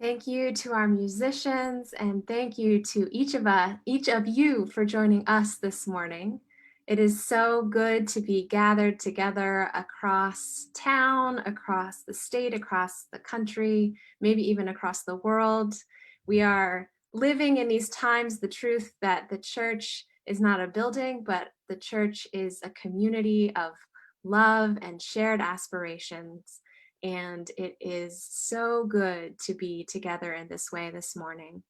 Thank you to our musicians, and thank you to each of you for joining us this morning. It is so good to be gathered together across town, across the state, across the country, maybe even across the world. We are living in these times the truth that the church is not a building, but the church is a community of love and shared aspirations. And it is so good to be together in this way this morning.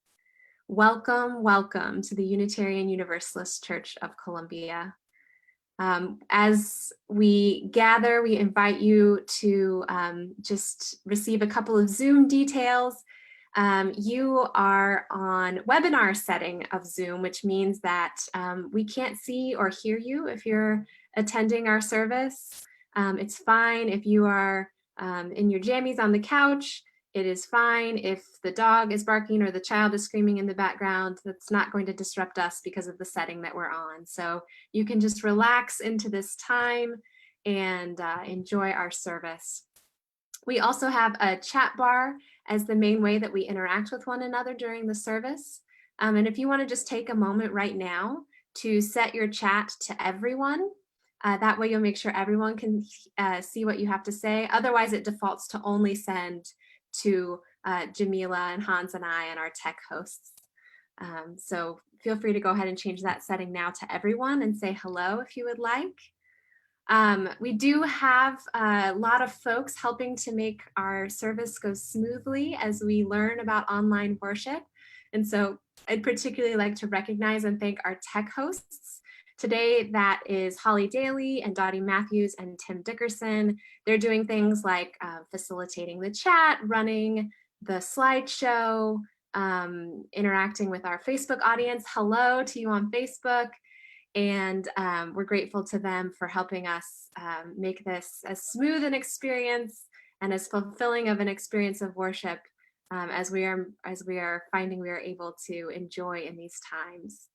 Welcome, welcome to the Unitarian Universalist Church of Columbia. As we gather, we invite you to just receive a couple of Zoom details. You are on webinar setting of Zoom, which means that we can't see or hear you if you're attending our service. It's fine if you are in your jammies on the couch. It is fine if the dog is barking or the child is screaming in the background. That's not going to disrupt us because of the setting that we're on. So you can just relax into this time and enjoy our service. We also have a chat bar as the main way that we interact with one another during the service. And if you want to just take a moment right now to set your chat to everyone, that way you'll make sure everyone can see what you have to say. Otherwise, it defaults to only send to Jamila and Hans and I and our tech hosts. So feel free to go ahead and change that setting now to everyone and say hello if you would like. We do have a lot of folks helping to make our service go smoothly as we learn about online worship. And so I'd particularly like to recognize and thank our tech hosts. Today, that is Holly Daly and Dottie Matthews and Tim Dickerson. They're doing things like facilitating the chat, running the slideshow, interacting with our Facebook audience. Hello to you on Facebook. And we're grateful to them for helping us make this as smooth an experience and as fulfilling of an experience of worship as we are finding we are able to enjoy in these times.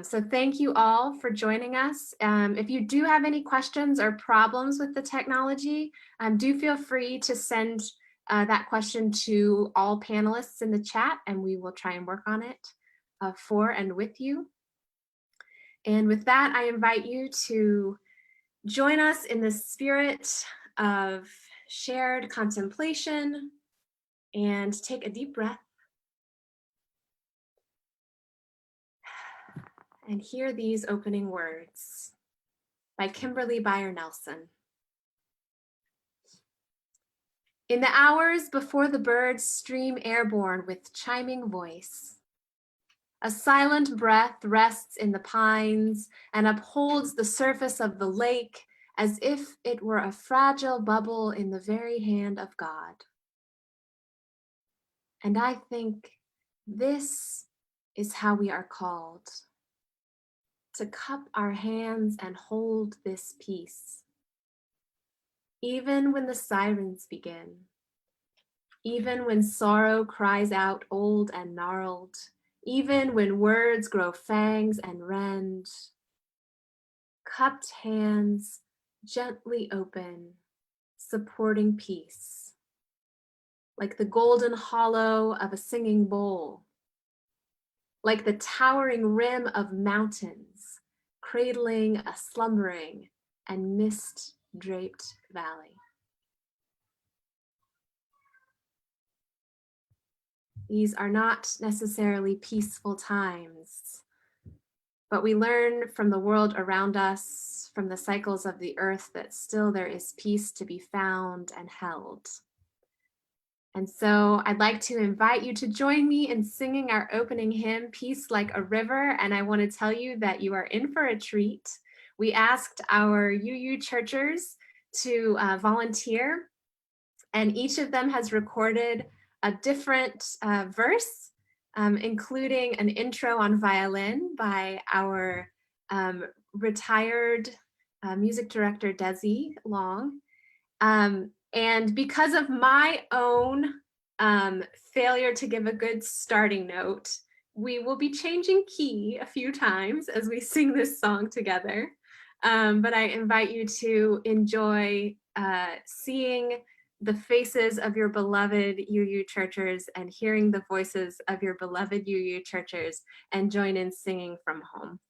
So thank you all for joining us. If you do have any questions or problems with the technology, do feel free to send that question to all panelists in the chat, and we will try and work on it for and with you. And with that, I invite you to join us in the spirit of shared contemplation and take a deep breath and hear these opening words by Kimberly Byer Nelson. In the hours before the birds stream airborne with chiming voice, a silent breath rests in the pines and upholds the surface of the lake as if it were a fragile bubble in the very hand of God. And I think this is how we are called, to cup our hands and hold this peace. Even when the sirens begin, even when sorrow cries out old and gnarled, even when words grow fangs and rend, cupped hands gently open, supporting peace, like the golden hollow of a singing bowl, like the towering rim of mountains, cradling a slumbering and mist-draped valley. These are not necessarily peaceful times, but we learn from the world around us, from the cycles of the earth, that still there is peace to be found and held. And so I'd like to invite you to join me in singing our opening hymn, Peace Like a River. And I want to tell you that you are in for a treat. We asked our UU churchers to volunteer, and each of them has recorded a different verse, including an intro on violin by our retired music director, Desi Long. And because of my own failure to give a good starting note, we will be changing key a few times as we sing this song together. But I invite you to enjoy seeing the faces of your beloved UU Churchers and hearing the voices of your beloved UU Churchers and join in singing from home.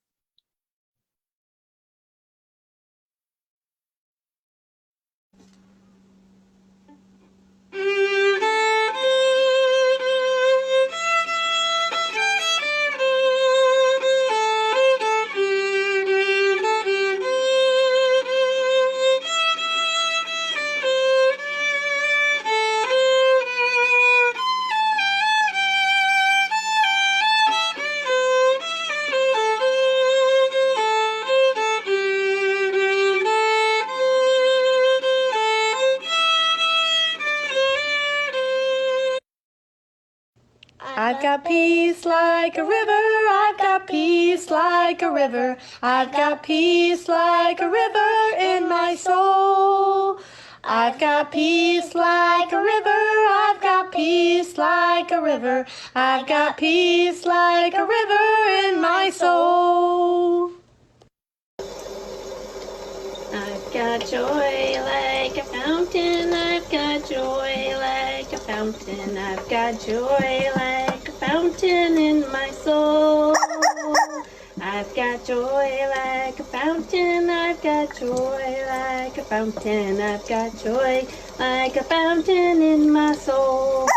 I've got peace like a river, I've got peace like a river, I've got peace like a river in my soul. I've got peace like a river, I've got peace like a river, I've got peace like a river in my soul. I've got joy like a fountain, I've got joy like a fountain, I've got joy like a fountain in my soul. I've got joy like a fountain, I've got joy like a fountain, I've got joy like a fountain in my soul.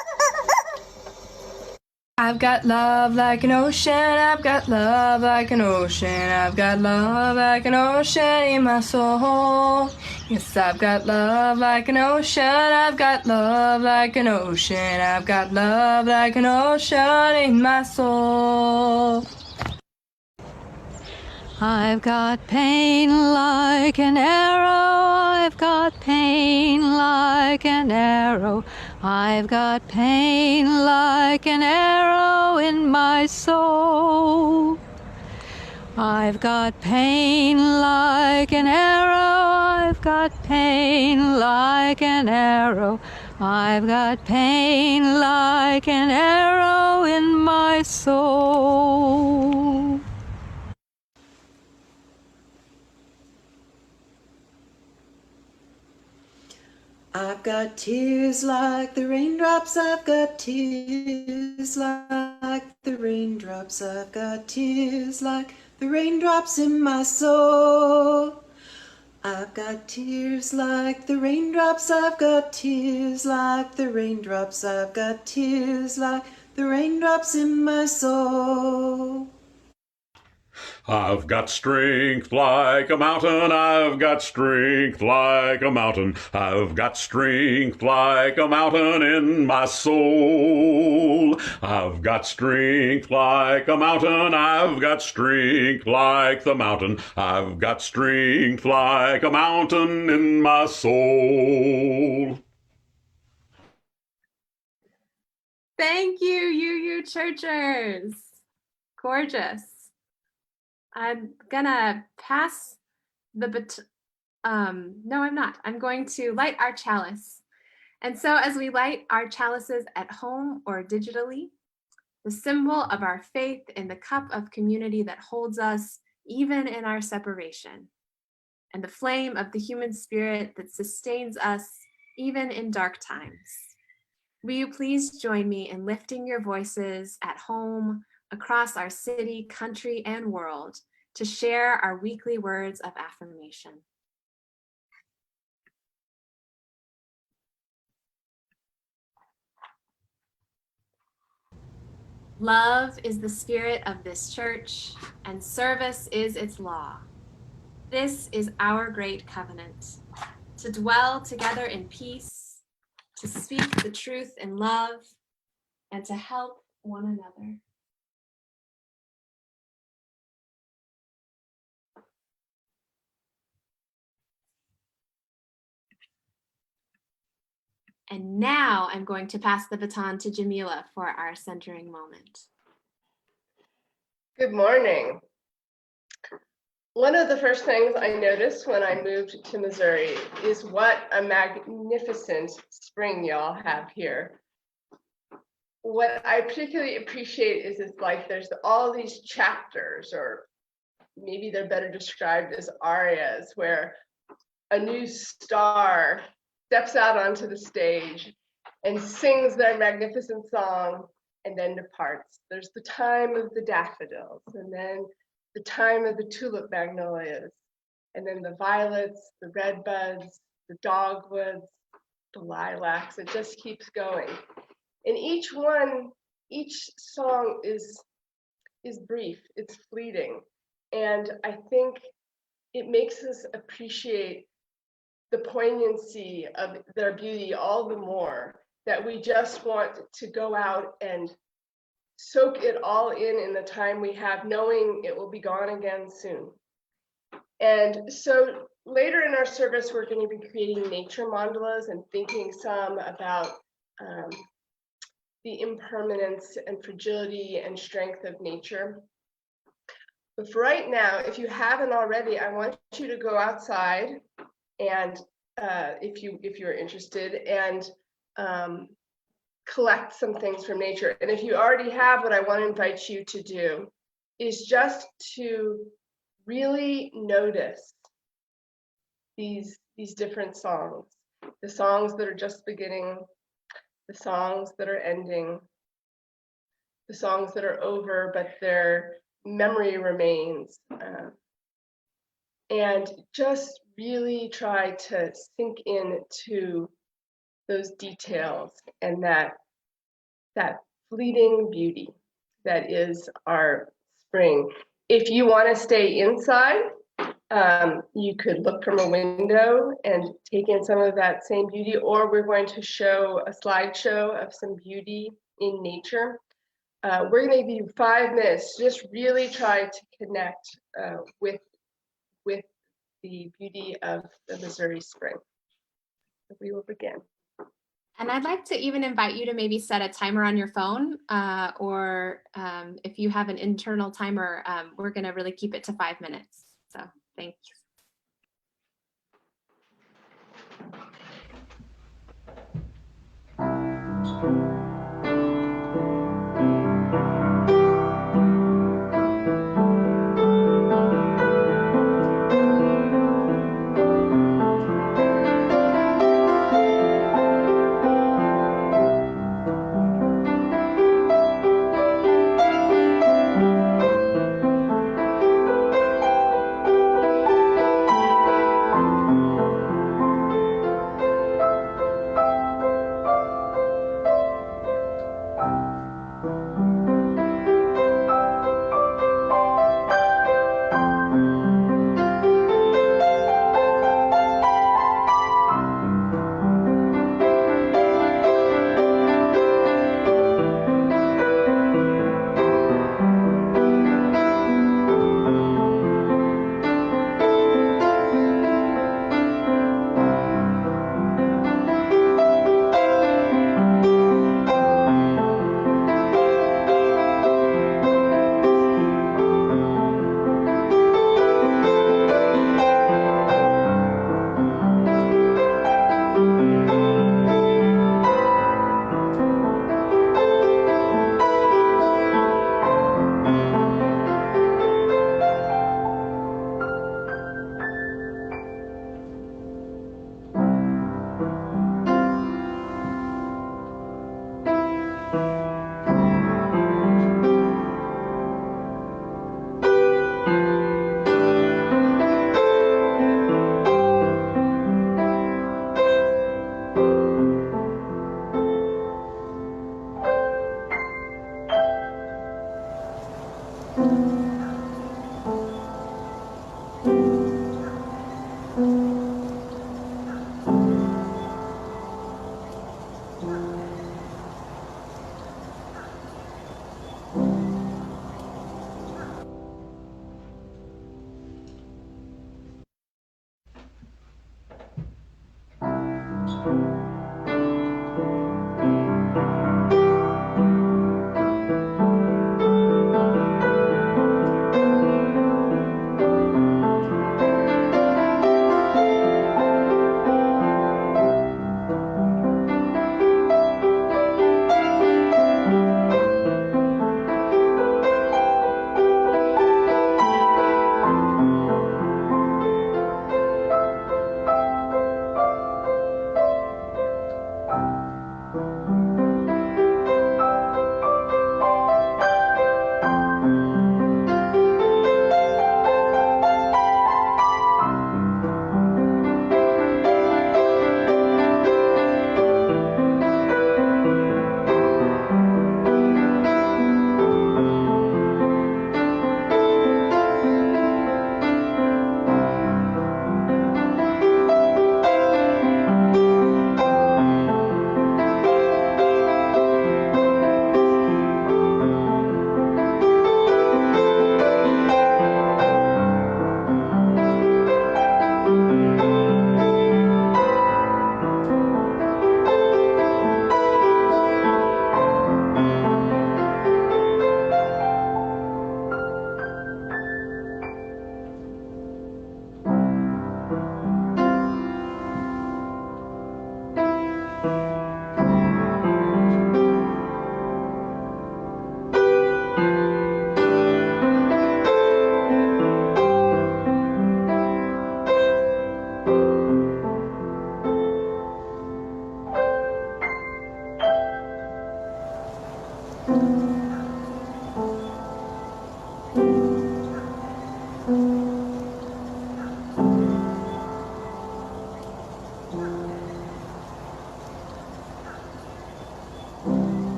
I've got love like an ocean, I've got love like an ocean, I've got love like an ocean in my soul. Yes, I've got love like an ocean, I've got love like an ocean, I've got love like an ocean in my soul. I've got pain like an arrow, I've got pain like an arrow, I've got pain like an arrow in my soul. I've got pain like an arrow, I've got pain like an arrow, I've got pain like an arrow in my soul. I've got tears like the raindrops, I've got tears like the raindrops, I've got tears like the raindrops in my soul. I've got tears like the raindrops, I've got tears like the raindrops, I've got tears like the raindrops in my soul. I've got strength like a mountain, I've got strength like a mountain, I've got strength like a mountain in my soul. I've got strength like a mountain, I've got strength like the mountain, I've got strength like a mountain in my soul. Thank you, UU Churchers. Gorgeous. I'm gonna pass the no, I'm not. I'm going to light our chalice. And so as we light our chalices at home or digitally, the symbol of our faith in the cup of community that holds us even in our separation, and the flame of the human spirit that sustains us even in dark times. Will you please join me in lifting your voices at home, across our city, country, and world to share our weekly words of affirmation. Love is the spirit of this church, and service is its law. This is our great covenant, to dwell together in peace, to speak the truth in love, and to help one another. And now I'm going to pass the baton to Jamila for our centering moment. Good morning. One of the first things I noticed when I moved to Missouri is what a magnificent spring y'all have here. What I particularly appreciate is it's like there's all these chapters, or maybe they're better described as arias, where a new star steps out onto the stage and sings their magnificent song and then departs. There's the time of the daffodils, and then the time of the tulip magnolias, and then the violets, the redbuds, the dogwoods, the lilacs. It just keeps going. And each song is brief, it's fleeting. And I think it makes us appreciate the poignancy of their beauty all the more, that we just want to go out and soak it all in the time we have, knowing it will be gone again soon. And so later in our service, we're going to be creating nature mandalas and thinking some about the impermanence and fragility and strength of nature. But for right now, if you haven't already, I want you to go outside and if you're interested, and collect some things from nature. And if you already have, what I want to invite you to do is just to really notice these different songs, the songs that are just beginning, the songs that are ending, the songs that are over, but their memory remains. And just really try to sink into those details and that fleeting beauty that is our spring. If you want to stay inside, you could look from a window and take in some of that same beauty, or we're going to show a slideshow of some beauty in nature. We're going to give you 5 minutes to just really try to connect with the beauty of the Missouri spring. We will begin. And I'd like to even invite you to maybe set a timer on your phone, or if you have an internal timer, we're going to really keep it to 5 minutes. So thank you.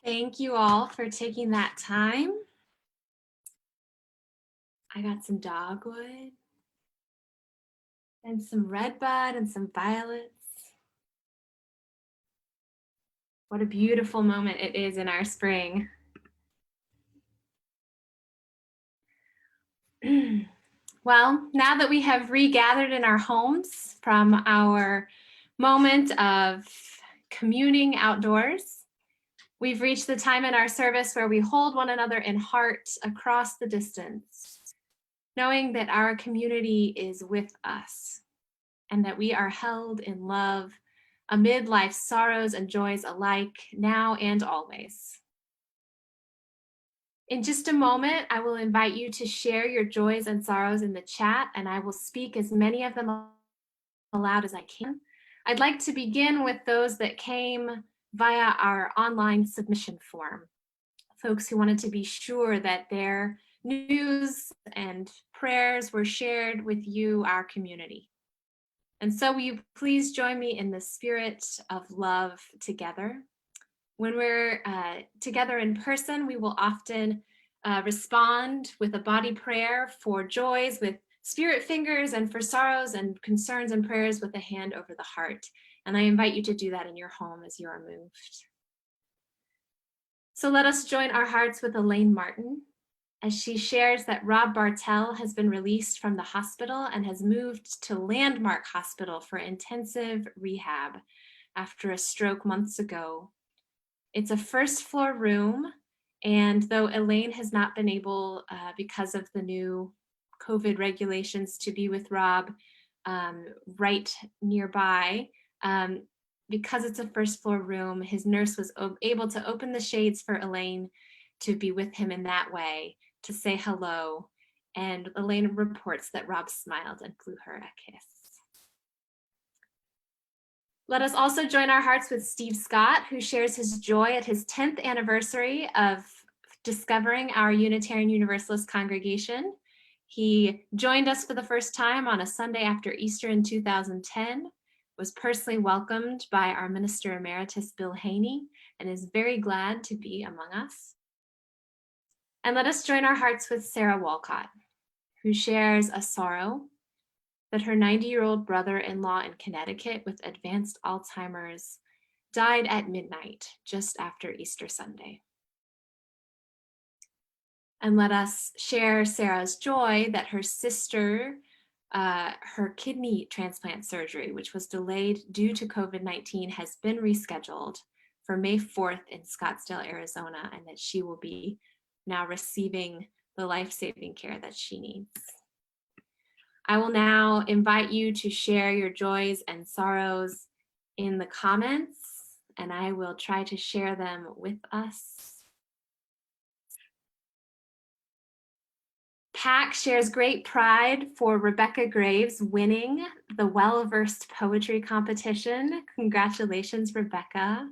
Thank you all for taking that time. I got some dogwood and some redbud and some violets. What a beautiful moment it is in our spring. Well, now that we have regathered in our homes from our moment of communing outdoors, we've reached the time in our service where we hold one another in heart across the distance, knowing that our community is with us and that we are held in love amid life's sorrows and joys alike, now and always. In just a moment, I will invite you to share your joys and sorrows in the chat, and I will speak as many of them aloud as I can. I'd like to begin with those that came via our online submission form. Folks who wanted to be sure that their news and prayers were shared with you, our community. And so will you please join me in the spirit of love together? When we're together in person, we will often respond with a body prayer for joys with spirit fingers, and for sorrows and concerns and prayers with a hand over the heart. And I invite you to do that in your home as you are moved. So let us join our hearts with Elaine Martin as she shares that Rob Bartell has been released from the hospital and has moved to Landmark Hospital for intensive rehab after a stroke months ago. It's a first floor room, and though Elaine has not been able, because of the new COVID regulations, to be with Rob right nearby, because it's a first floor room, his nurse was able to open the shades for Elaine to be with him in that way, to say hello. And Elaine reports that Rob smiled and blew her a kiss. Let us also join our hearts with Steve Scott, who shares his joy at his 10th anniversary of discovering our Unitarian Universalist congregation. He joined us for the first time on a Sunday after Easter in 2010, was personally welcomed by our Minister Emeritus, Bill Haney, and is very glad to be among us. And let us join our hearts with Sarah Walcott, who shares a sorrow that her 90-year-old brother-in-law in Connecticut with advanced Alzheimer's died at midnight just after Easter Sunday. And let us share Sarah's joy that her sister, her kidney transplant surgery, which was delayed due to COVID-19, has been rescheduled for May 4th in Scottsdale, Arizona, and that she will be now receiving the life-saving care that she needs. I will now invite you to share your joys and sorrows in the comments, and I will try to share them with us. Pack shares great pride for Rebecca Graves winning the Well-Versed Poetry Competition. Congratulations, Rebecca.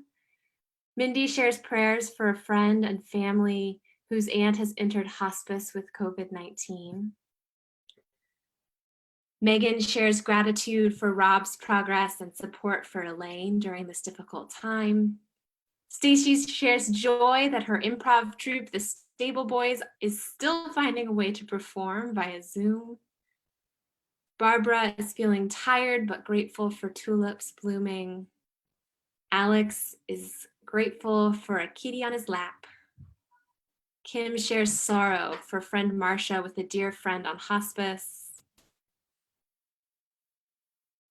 Mindy shares prayers for a friend and family whose aunt has entered hospice with COVID-19. Megan shares gratitude for Rob's progress and support for Elaine during this difficult time. Stacy shares joy that her improv troupe, the Stable Boys, is still finding a way to perform via Zoom. Barbara is feeling tired but grateful for tulips blooming. Alex is grateful for a kitty on his lap. Kim shares sorrow for friend Marcia with a dear friend on hospice.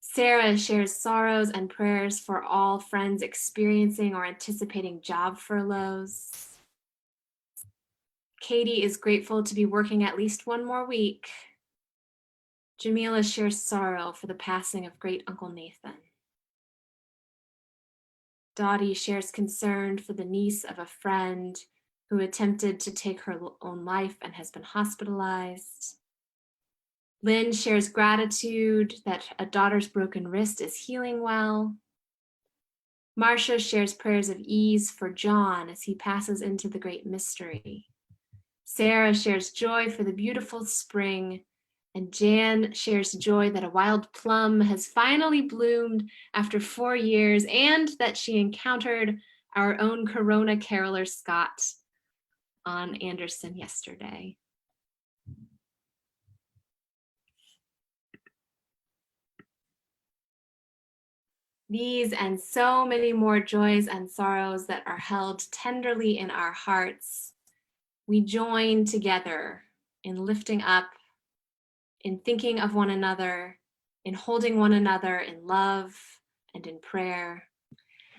Sarah shares sorrows and prayers for all friends experiencing or anticipating job furloughs. Katie is grateful to be working at least one more week. Jamila shares sorrow for the passing of great Uncle Nathan. Dottie shares concern for the niece of a friend who attempted to take her own life and has been hospitalized. Lynn shares gratitude that a daughter's broken wrist is healing well. Marcia shares prayers of ease for John as he passes into the great mystery. Sarah shares joy for the beautiful spring, and Jan shares joy that a wild plum has finally bloomed after 4 years and that she encountered our own Corona caroler Scott on Anderson yesterday. These and so many more joys and sorrows that are held tenderly in our hearts, we join together in lifting up, in thinking of one another, in holding one another in love and in prayer.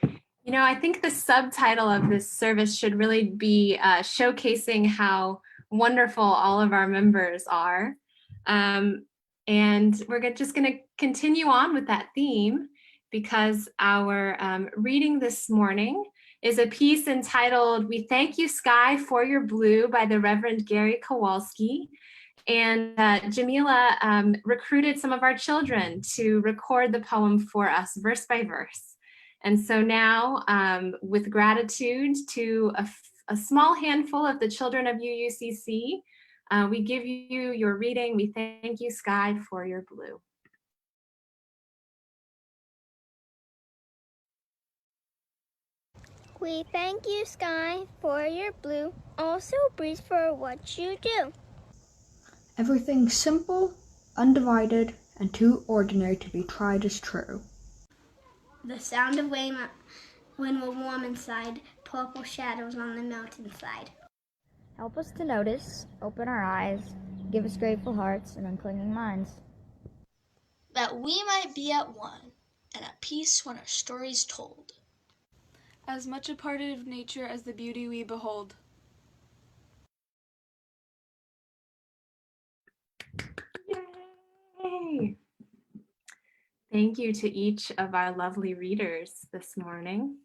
You know, I think the subtitle of this service should really be showcasing how wonderful all of our members are. And we're just going to continue on with that theme, because our reading this morning is a piece entitled "We Thank You, Sky, for Your Blue" by the Reverend Gary Kowalski. And Jamila recruited some of our children to record the poem for us verse by verse. And so now, with gratitude to a small handful of the children of UUCC, we give you your reading. We thank you, Sky, for your blue. We thank you, sky, for your blue, also breeze for what you do. Everything simple, undivided, and too ordinary to be tried is true. The sound of wind will warm inside, purple shadows on the mountainside. Help us to notice, open our eyes, give us grateful hearts and unclinging minds. That we might be at one and at peace when our story's told. As much a part of nature as the beauty we behold. Yay! Thank you to each of our lovely readers this morning.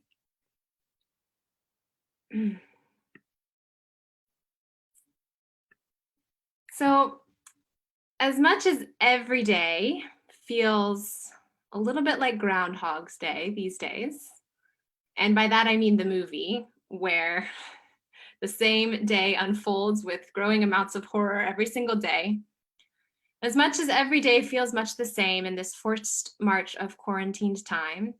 So, as much as every day feels a little bit like Groundhog's Day these days, and by that I mean the movie, where the same day unfolds with growing amounts of horror every single day, as much as every day feels much the same in this forced march of quarantined time,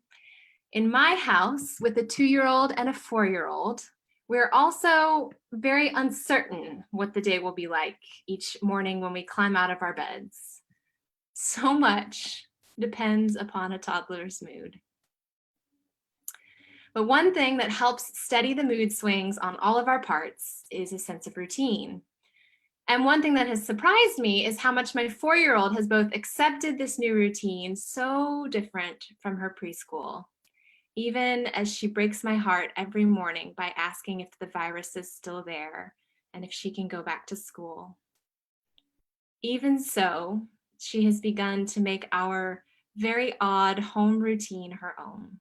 in my house with a 2-year-old and a 4-year-old, we're also very uncertain what the day will be like each morning when we climb out of our beds. So much depends upon a toddler's mood. But one thing that helps steady the mood swings on all of our parts is a sense of routine. And one thing that has surprised me is how much my 4-year-old has both accepted this new routine, so different from her preschool, even as she breaks my heart every morning by asking if the virus is still there and if she can go back to school. Even so, she has begun to make our very odd home routine her own.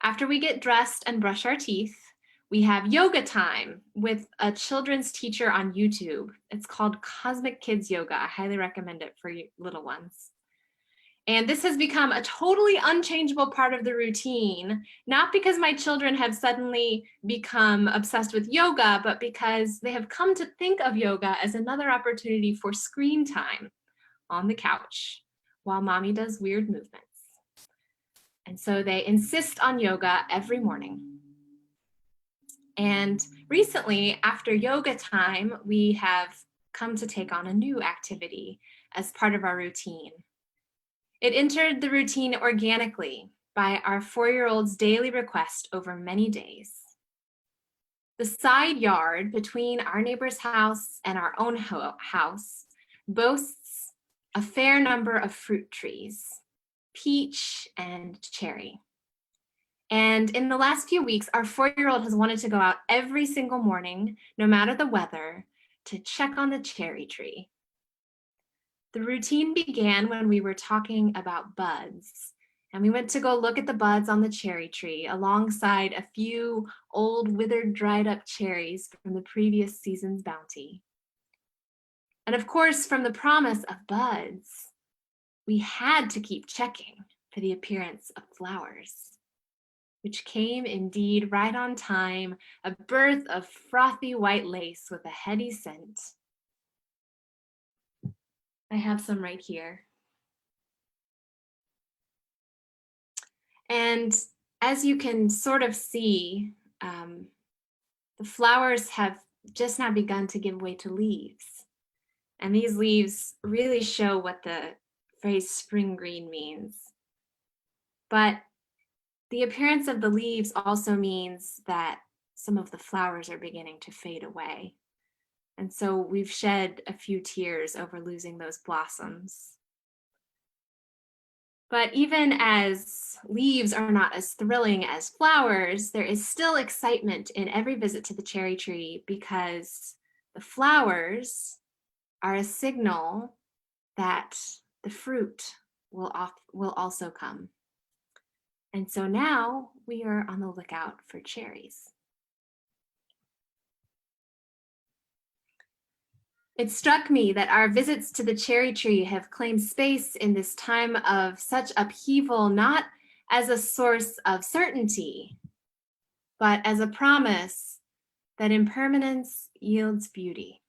After we get dressed and brush our teeth, we have yoga time with a children's teacher on YouTube. It's called Cosmic Kids Yoga. I highly recommend it for you little ones. And this has become a totally unchangeable part of the routine, not because my children have suddenly become obsessed with yoga, but because they have come to think of yoga as another opportunity for screen time on the couch while mommy does weird movements. And so they insist on yoga every morning. And recently, after yoga time, we have come to take on a new activity as part of our routine. It entered the routine organically by our 4-year-old's daily request over many days. The side yard between our neighbor's house and our own house boasts a fair number of fruit trees, peach and cherry. And in the last few weeks, our 4-year-old has wanted to go out every single morning, no matter the weather, to check on the cherry tree. The routine began when we were talking about buds, and we went to go look at the buds on the cherry tree alongside a few old withered, dried up cherries from the previous season's bounty. And of course, from the promise of buds, we had to keep checking for the appearance of flowers, which came indeed right on time, a birth of frothy white lace with a heady scent. I have some right here. And as you can sort of see, the flowers have just now begun to give way to leaves. And these leaves really show what the phrase spring green means. But the appearance of the leaves also means that some of the flowers are beginning to fade away. And so we've shed a few tears over losing those blossoms. But even as leaves are not as thrilling as flowers, there is still excitement in every visit to the cherry tree because the flowers are a signal that the fruit will also come. And so now we are on the lookout for cherries. It struck me that our visits to the cherry tree have claimed space in this time of such upheaval, not as a source of certainty, but as a promise that impermanence yields beauty,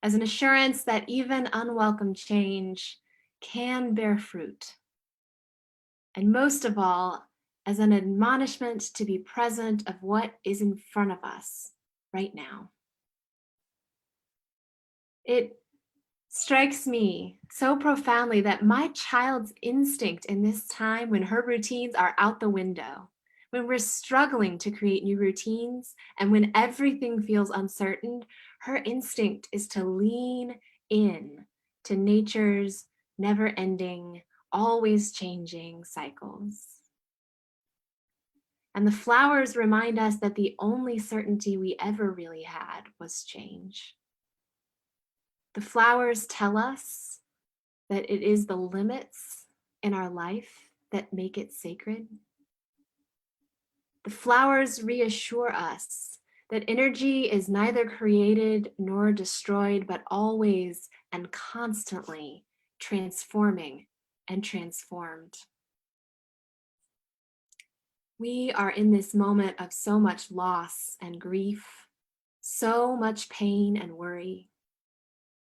as an assurance that even unwelcome change can bear fruit, and most of all, as an admonishment to be present of what is in front of us right now. It strikes me so profoundly that my child's instinct in this time when her routines are out the window, when we're struggling to create new routines, and when everything feels uncertain, her instinct is to lean in to nature's never-ending, always changing cycles. And the flowers remind us that the only certainty we ever really had was change. The flowers tell us that it is the limits in our life that make it sacred. The flowers reassure us that energy is neither created nor destroyed, but always and constantly transforming and transformed. We are in this moment of so much loss and grief, so much pain and worry.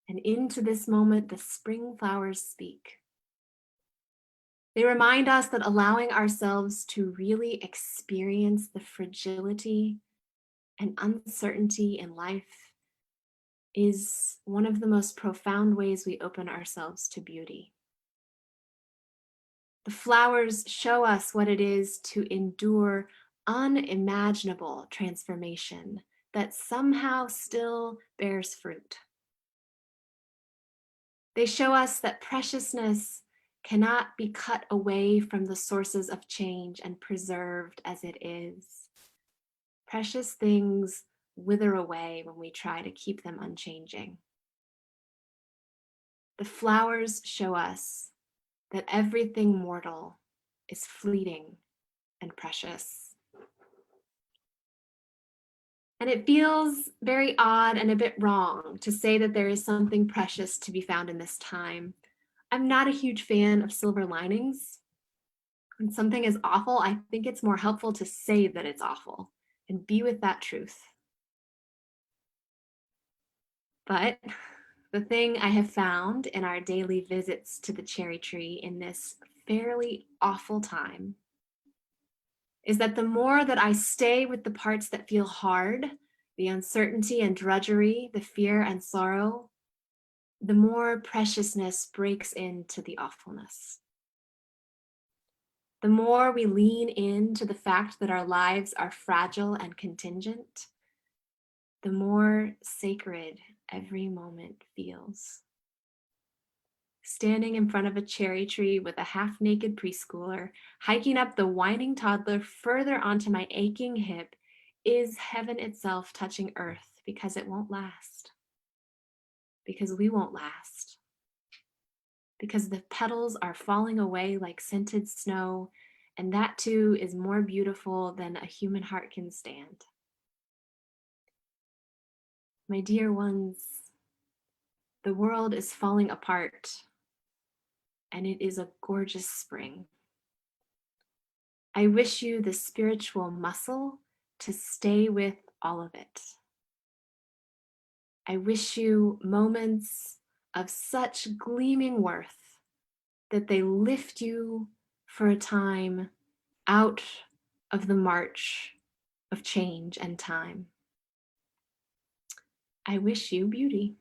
And into this moment, the spring flowers speak. They remind us that allowing ourselves to really experience the fragility and uncertainty in life is one of the most profound ways we open ourselves to beauty. The flowers show us what it is to endure unimaginable transformation that somehow still bears fruit. They show us that preciousness cannot be cut away from the sources of change and preserved as it is. Precious things wither away when we try to keep them unchanging. The flowers show us that everything mortal is fleeting and precious. And it feels very odd and a bit wrong to say that there is something precious to be found in this time. I'm not a huge fan of silver linings. When something is awful, I think it's more helpful to say that it's awful and be with that truth. But the thing I have found in our daily visits to the cherry tree in this fairly awful time is that the more that I stay with the parts that feel hard, the uncertainty and drudgery, the fear and sorrow, the more preciousness breaks into the awfulness. The more we lean into the fact that our lives are fragile and contingent, the more sacred every moment feels. Standing in front of a cherry tree with a half-naked preschooler, hiking up the whining toddler further onto my aching hip is heaven itself touching earth, because it won't last. Because we won't last. Because the petals are falling away like scented snow, and that too is more beautiful than a human heart can stand. My dear ones, the world is falling apart, and it is a gorgeous spring. I wish you the spiritual muscle to stay with all of it. I wish you moments of such gleaming worth that they lift you for a time out of the march of change and time. I wish you beauty.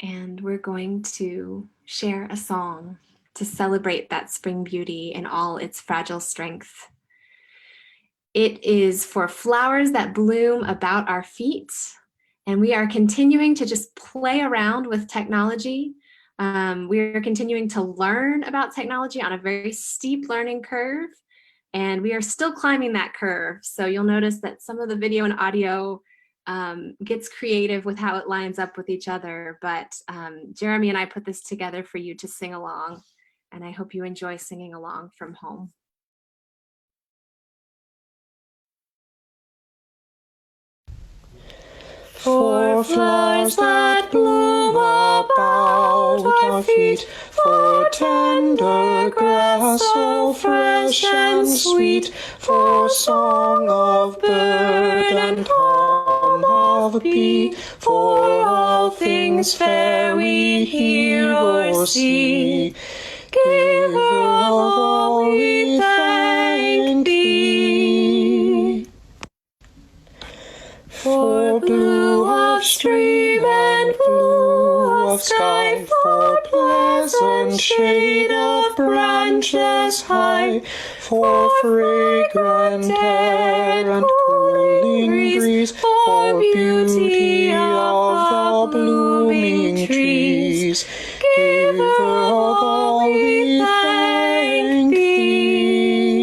And we're going to share a song to celebrate that spring beauty in all its fragile strength. It is for flowers that bloom about our feet, and we are continuing to just play around with technology. We are continuing to learn about technology on a very steep learning curve, and we are still climbing that curve. So you'll notice that some of the video and audio gets creative with how it lines up with each other, but Jeremy and I put this together for you to sing along, and I hope you enjoy singing along from home. For flowers that bloom about our feet, for tender grass so fresh and sweet, for song of bird and hum of bee, for all things fair we hear or see, Giver of all we thank thee. For blue of stream and blue of sky, for pleasant shade of branches high, for fragrant air and cooling breeze, for beauty of the blooming trees, Giver of all we thank thee.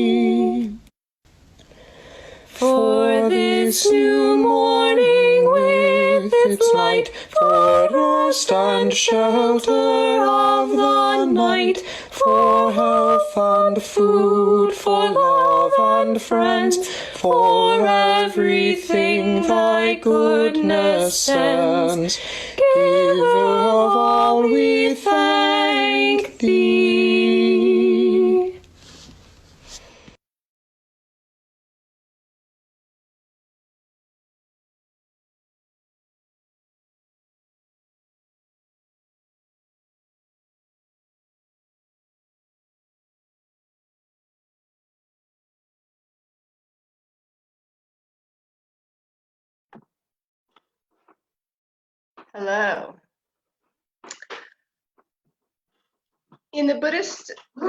For this new morning with its light, for rest and shelter of the night, for health and food, for love and friends, for everything thy goodness sends, Giver of all we thank thee. Hello. In the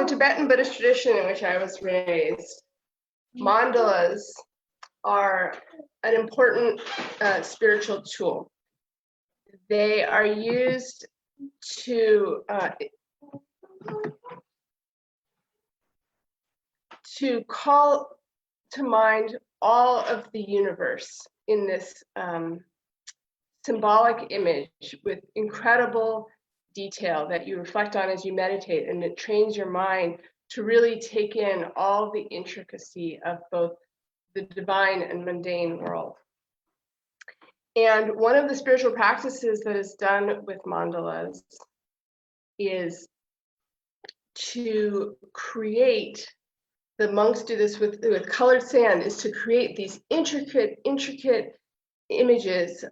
Tibetan Buddhist tradition in which I was raised, mandalas are an important spiritual tool. They are used to call to mind all of the universe in this symbolic image with incredible detail that you reflect on as you meditate, and it trains your mind to really take in all the intricacy of both the divine and mundane world. And one of the spiritual practices that is done with mandalas is to create, the monks do this with colored sand, is to create these intricate images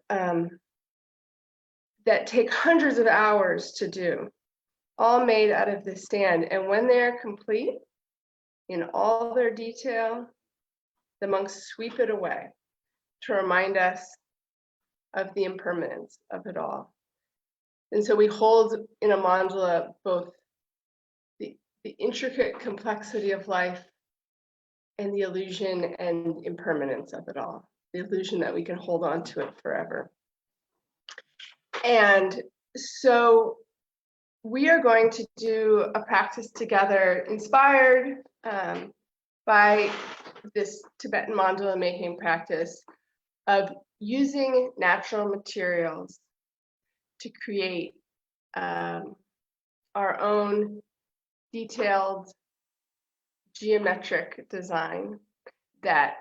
that take hundreds of hours to do, all made out of this sand. And when they're complete in all their detail, the monks sweep it away to remind us of the impermanence of it all. And so we hold in a mandala both the intricate complexity of life and the illusion and impermanence of it all, the illusion that we can hold on to it forever. And so we are going to do a practice together inspired by this Tibetan mandala making practice of using natural materials to create our own detailed geometric design that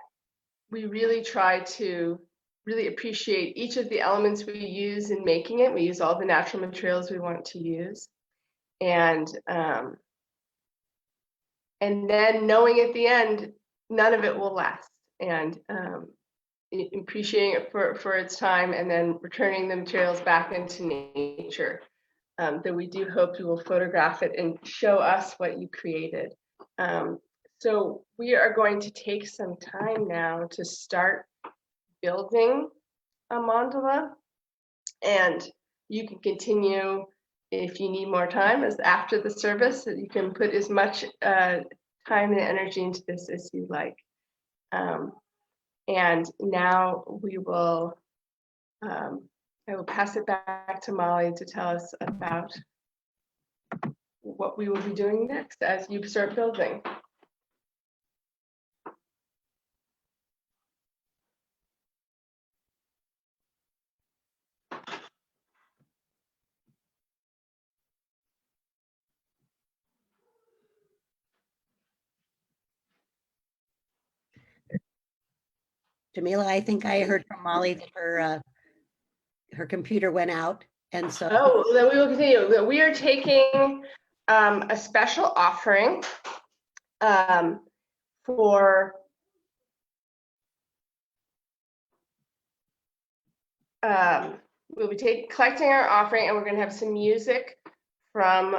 we really try to really appreciate each of the elements we use in making it. We use all the natural materials we want to use. And then knowing at the end, none of it will last. And appreciating it for its time, and then returning the materials back into nature. That we do hope you will photograph it and show us what you created. So we are going to take some time now to start building a mandala, and you can continue if you need more time as after the service, that you can put as much time and energy into this as you like. And now we will, I will pass it back to Molly to tell us about what we will be doing next as you start building. Jamila, I think I heard from Molly that her computer went out, and so. Oh, then we will continue. We are taking a special offering for we'll be collecting our offering, and we're going to have some music from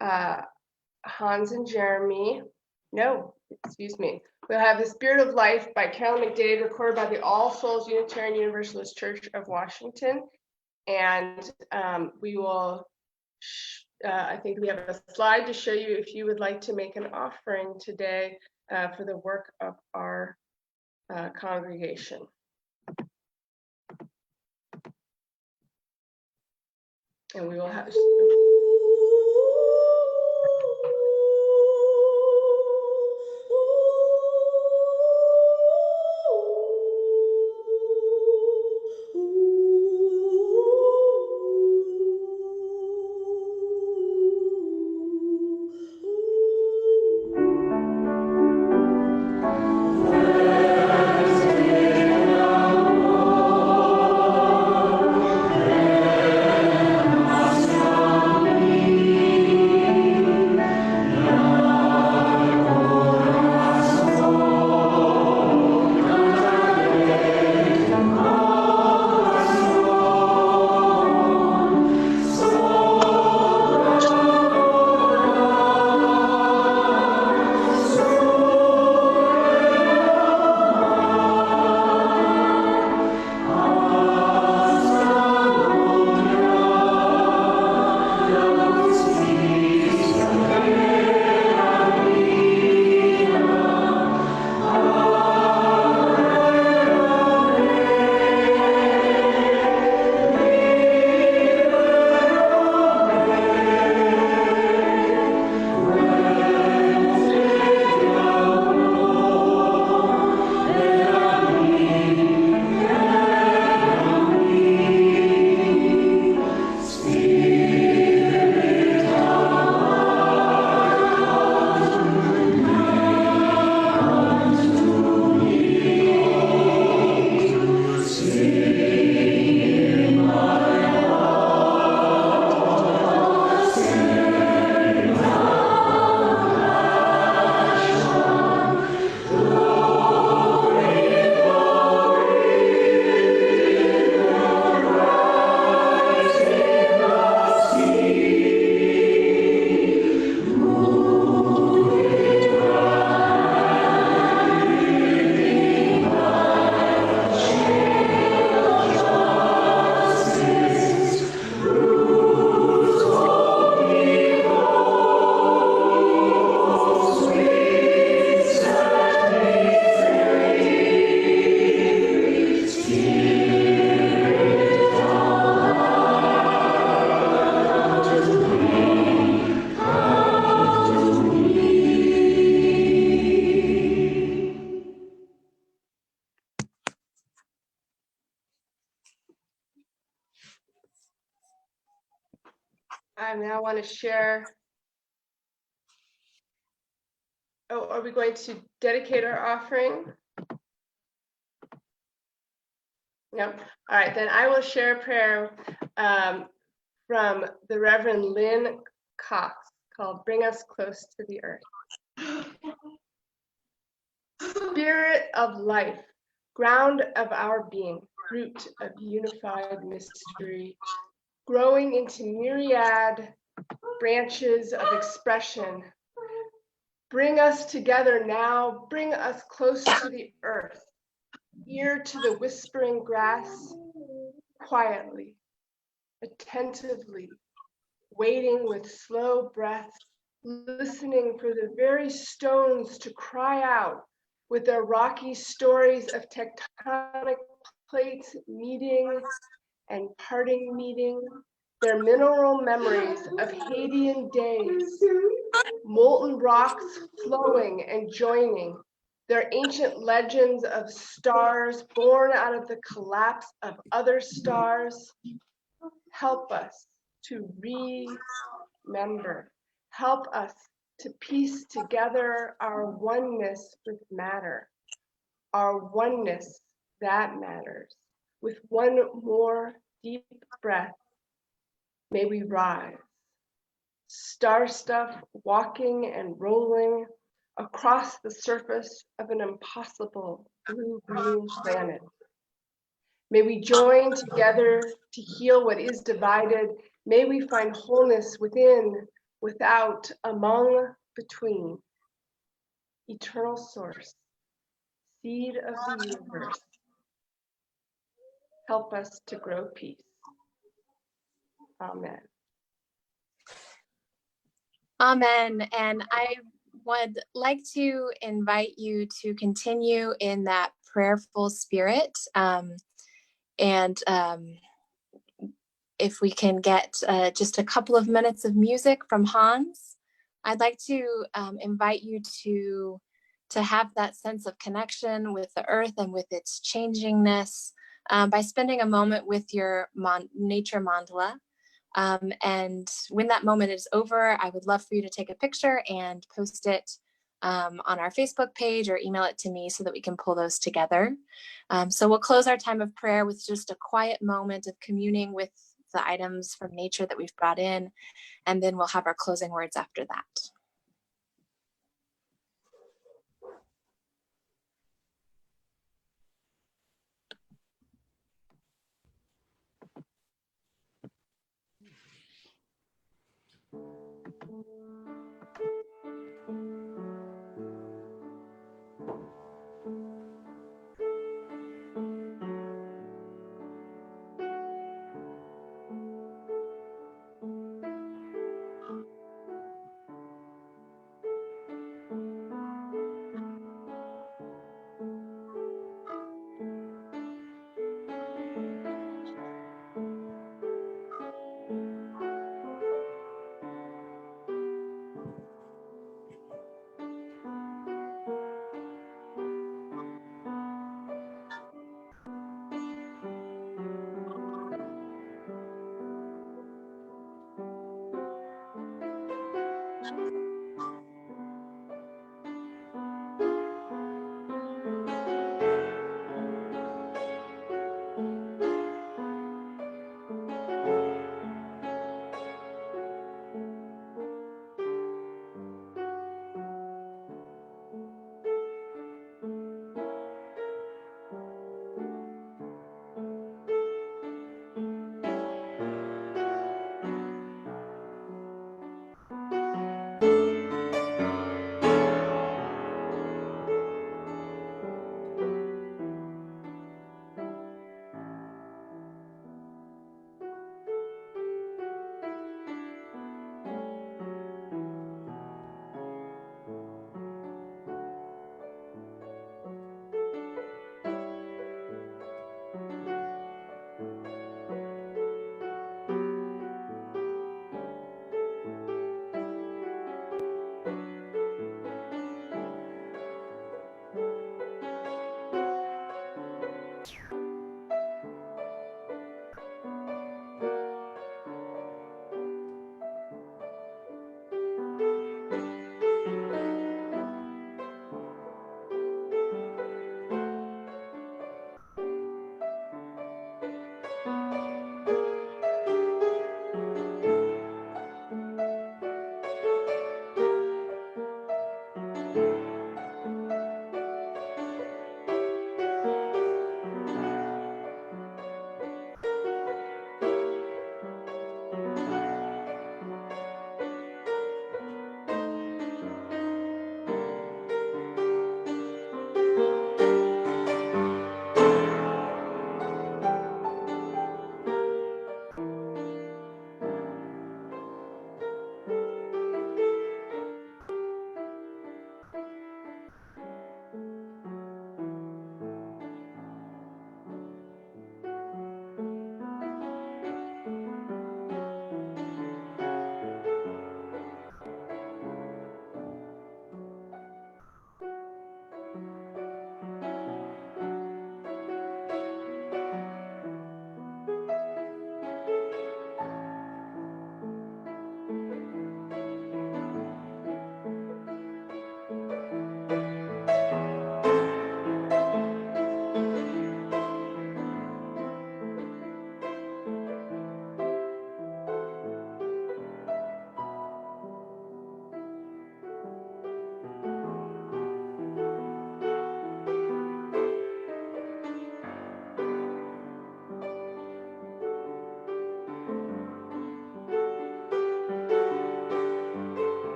Hans and Jeremy. No, excuse me. We'll have The Spirit of Life by Carolyn McDade, recorded by the All Souls Unitarian Universalist Church of Washington. And we will, I think we have a slide to show you if you would like to make an offering today for the work of our congregation. And we will have. I now want to share. Oh, are we going to dedicate our offering? No. All right, then I will share a prayer from the Reverend Lynn Cox called Bring Us Close to the Earth. Spirit of life, ground of our being, root of unified mystery, growing into myriad branches of expression. Bring us together now, bring us close to the earth, ear to the whispering grass, quietly, attentively, waiting with slow breath, listening for the very stones to cry out with their rocky stories of tectonic plates meeting and parting meeting, their mineral memories of Hadean days, molten rocks flowing and joining, their ancient legends of stars born out of the collapse of other stars. Help us to remember. Help us to piece together our oneness with matter, our oneness that matters. With one more deep breath, may we rise, star stuff walking and rolling across the surface of an impossible blue-green planet. May we join together to heal what is divided. May we find wholeness within, without, among, between. Eternal source, seed of the universe, help us to grow peace. Amen. Amen. And I would like to invite you to continue in that prayerful spirit. If we can get just a couple of minutes of music from Hans, I'd like to invite you to have that sense of connection with the earth and with its changingness by spending a moment with your nature mandala. And when that moment is over, I would love for you to take a picture and post it on our Facebook page or email it to me so that we can pull those together. So we'll close our time of prayer with just a quiet moment of communing with the items from nature that we've brought in, and then we'll have our closing words after that.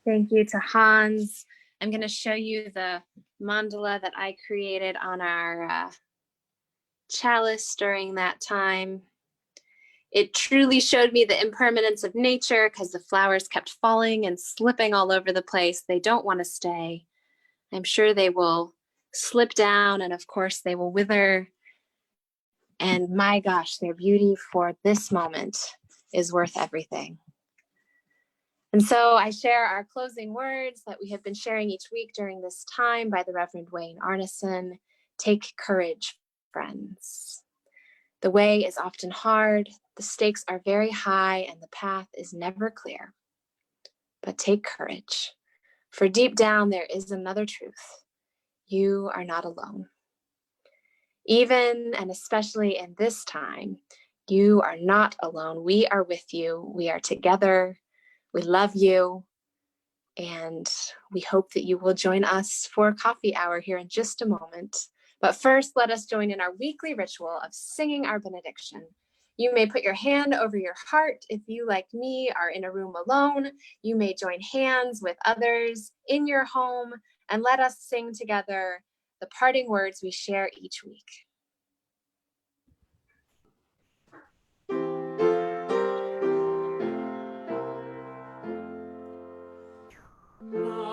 Thank you to Hans. I'm going to show you the mandala that I created on our chalice during that time. It truly showed me the impermanence of nature because the flowers kept falling and slipping all over the place. They don't want to stay. I'm sure they will slip down, and of course they will wither. And my gosh, their beauty for this moment is worth everything. And so I share our closing words that we have been sharing each week during this time by the Reverend Wayne Arneson. Take courage, friends. The way is often hard, the stakes are very high, and the path is never clear. But take courage, for deep down there is another truth. You are not alone. Even and especially in this time, you are not alone. We are with you. We are together. We love you. And we hope that you will join us for coffee hour here in just a moment. But first, let us join in our weekly ritual of singing our benediction. You may put your hand over your heart if you, like me, are in a room alone. You may join hands with others in your home, and let us sing together the parting words we share each week. Now